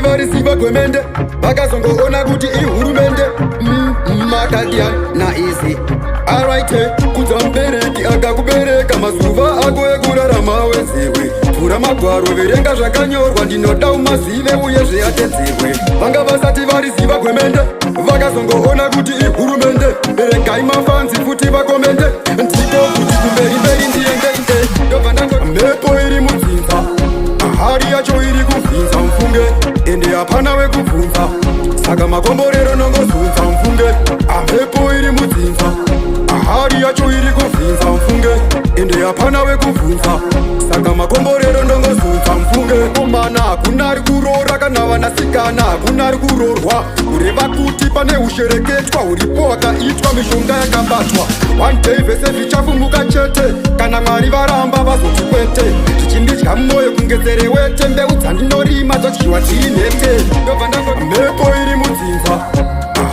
Varisiva kwemende vakazongoona kuti ihurumende makadian naisi alright kudza mubereki akakubereka mazuva ako ekurarama weziwe pfura magwaro verenga zvakanyorwa ndinoda umazive uye zveatedzerwe vanga vasati variziva kwemende vakazongoona kuti ihurumende beregai mafanzi futi vakomende ndiko kuti kumberimberi ndiyengeinde ndobva ndangoti mhepo iri mudzinza hari yacho iri kubvinza mfunge ende hapana wekubvunza saka makomborero nongozunza mfunge amhepo iri mudzinza hari yacho iri kubvinza mfunge ende hapana wekubvunza saka makomborero ndongozunza mfunge omana hakuna ari kuroora kana vanasikana hakuna ari kuroorwa kureva kuti pane ushereketwa uripo wakaitwa mishonga yakabatwa one day vese zvichafumuka chete kana mwari varamba vazoti kwete zvichindidya mwoyo kungezerewete mbeu dzandinorima dzodyiwa dziri nhete ndobva ndangoti mhepo iri mudzinza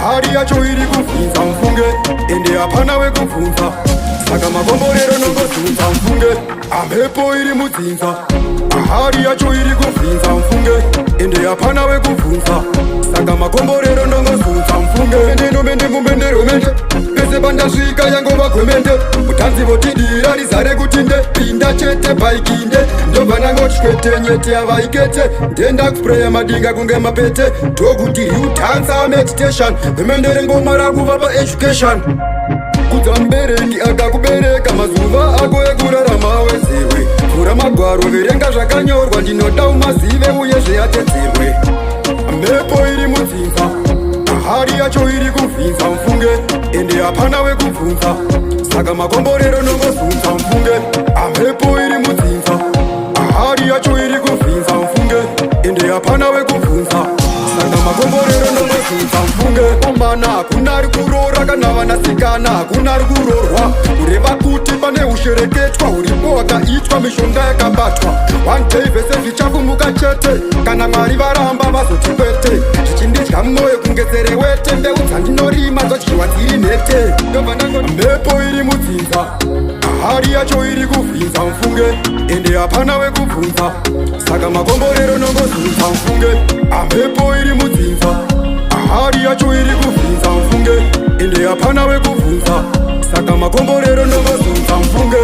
hari yacho iri kubvinza mfunge ende hapana wekubvunza saka makomborero nongozunza mfunge amhepo iri mudzinza hari yacho iri kubvinza mfunge ende hapana wekubvunza saka makomborero ndongozunza mfunge mende pese pandasvika yangova gwemende mutanzi votidira rizare kuti ndepinda chete baikinde ndobva ndangoti kwetenyete avaikete ndenda kupureya madinga kunge mapete ndokuti riutanza meditation vemendere ngoma rakuva paeducation kudza mubereki akakubereka mazuva ako ekurarama weziwe pfura magwaro verenga zvakanyorwa ndinoda umazive uye zveatedzerwe mhepo iri mudzinza hari yacho iri kubvinza mfunge ende hapana wekubvunza saka makomborero nongozunza mfunge amhepo iri mudzinza hari yacho iri kubvinza mfunge ende hapana wekubvunza saka makomborero nongozunza mfunge omana hakuna ari kuroora kana vanasikana hakuna ari kuroorwa kureva kuti pane ushereketwa uripo wakaitwa mishonga yakabatwa one day vese zvichafumuka chete kana mwari varamba vazoti kwete zvichindidya mwoyo kungezerewete mbeu dzandinorima dzodyiwa dziri nhete ndobva ndangoti mhepo iri mudzinza hari yacho iri kubvinza mfunge ende hapana wekubvunza saka makomborero nongozunza mfunge amhepo iri mudzinza hari yacho iri kubvinza mfunge ende hapana wekubvunza saka makomborero nongozunza mfunge